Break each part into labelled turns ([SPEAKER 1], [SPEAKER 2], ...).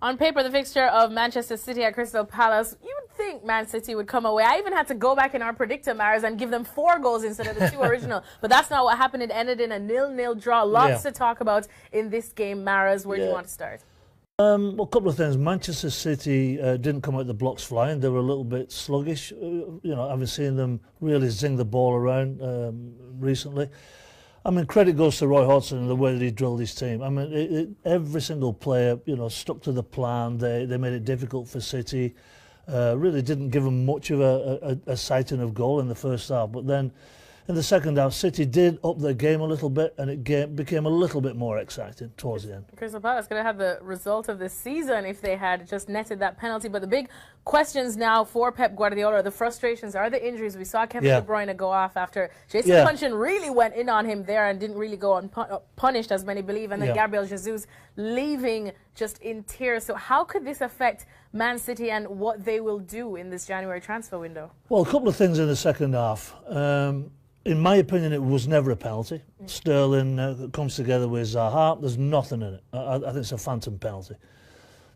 [SPEAKER 1] On paper, the fixture of Manchester City at Crystal Palace, you would think Man City would come away. I even had to go back in our predictor, Maris, and give them 4 goals instead of the 2 original. But that's not what happened. It ended in a 0-0 draw. Lots to talk about in this game, Maris. Where do you want to start?
[SPEAKER 2] Well, a couple of things. Manchester City didn't come out the blocks flying. They were a little bit sluggish. You know, I haven't seen them really zing the ball around recently. I mean, credit goes to Roy Hodgson and the way that he drilled his team. I mean, every single player, you know, stuck to the plan. They made it difficult for City. Really didn't give them much of a sighting of goal in the first half. But then in the second half, City did up their game a little bit, and it became a little bit more exciting towards the end.
[SPEAKER 1] Crystal Palace going to have the result of the season if they had just netted that penalty. But the big questions now for Pep Guardiola, the frustrations are the injuries. We saw Kevin De Bruyne go off after Jason Punchin really went in on him there and didn't really go unpunished, as many believe. And then Gabriel Jesus leaving just in tears. So how could this affect Man City and what they will do in this January transfer window?
[SPEAKER 2] Well, a couple of things in the second half. In my opinion, it was never a penalty. Sterling comes together with Zaha. There's nothing in it. I think it's a phantom penalty.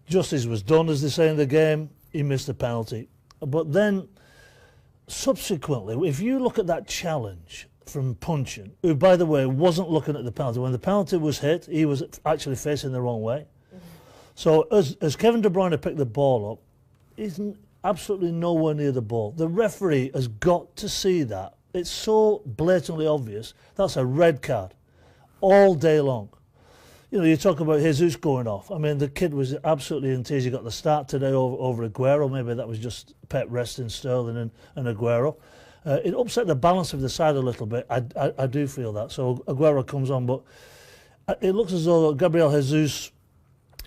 [SPEAKER 2] Justice was done, as they say in the game. He missed the penalty. But then, subsequently, if you look at that challenge from Punchin, who, by the way, wasn't looking at the penalty. When the penalty was hit, he was actually facing the wrong way. So as Kevin De Bruyne picked the ball up, he's absolutely nowhere near the ball. The referee has got to see that. It's so blatantly obvious. That's a red card all day long. You know, you talk about Jesus going off. I mean, the kid was absolutely in tears. He got the start today over Aguero. Maybe that was just Pep resting Sterling and Aguero. It upset the balance of the side a little bit. I do feel that. So Aguero comes on, but it looks as though Gabriel Jesus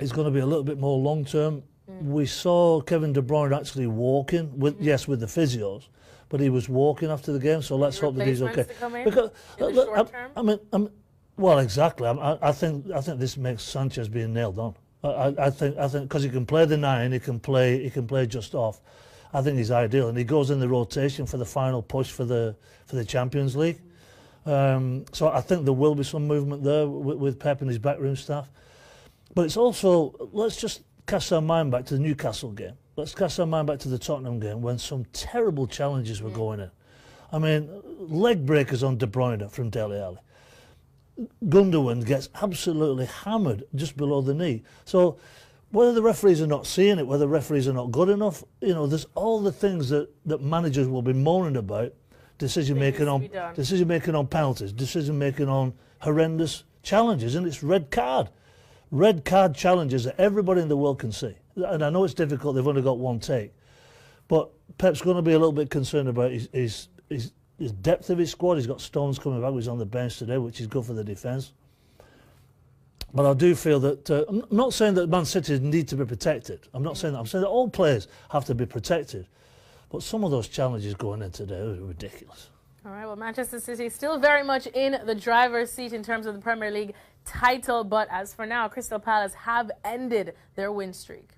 [SPEAKER 2] is going to be a little bit more long-term. We saw Kevin De Bruyne actually walking, with the physios, but he was walking after the game, so let's hope that he's okay.
[SPEAKER 1] Because in the short term?
[SPEAKER 2] I mean, well, exactly. I think this makes Sanchez being nailed on. I think because he can play the 9, he can play just off. I think he's ideal, and he goes in the rotation for the final push for the Champions League. So I think there will be some movement there with Pep and his backroom staff. But it's also, let's just cast our mind back to the Newcastle game. Let's cast our mind back to the Tottenham game when some terrible challenges were going in. I mean, leg breakers on De Bruyne from Dele Alli. Gundogan gets absolutely hammered just below the knee. So whether the referees are not seeing it, whether the referees are not good enough, you know, there's all the things that managers will be moaning about. Decision making on penalties, decision making on horrendous challenges, and it's red card challenges that everybody in the world can see. And I know it's difficult, they've only got one take. But Pep's going to be a little bit concerned about his depth of his squad. He's got Stones coming back, he's on the bench today, which is good for the defence. But I do feel that, I'm not saying that Man City need to be protected. I'm not saying that. I'm saying that all players have to be protected. But some of those challenges going in today are ridiculous.
[SPEAKER 1] All right, well, Manchester City still very much in the driver's seat in terms of the Premier League title. But as for now, Crystal Palace have ended their win streak.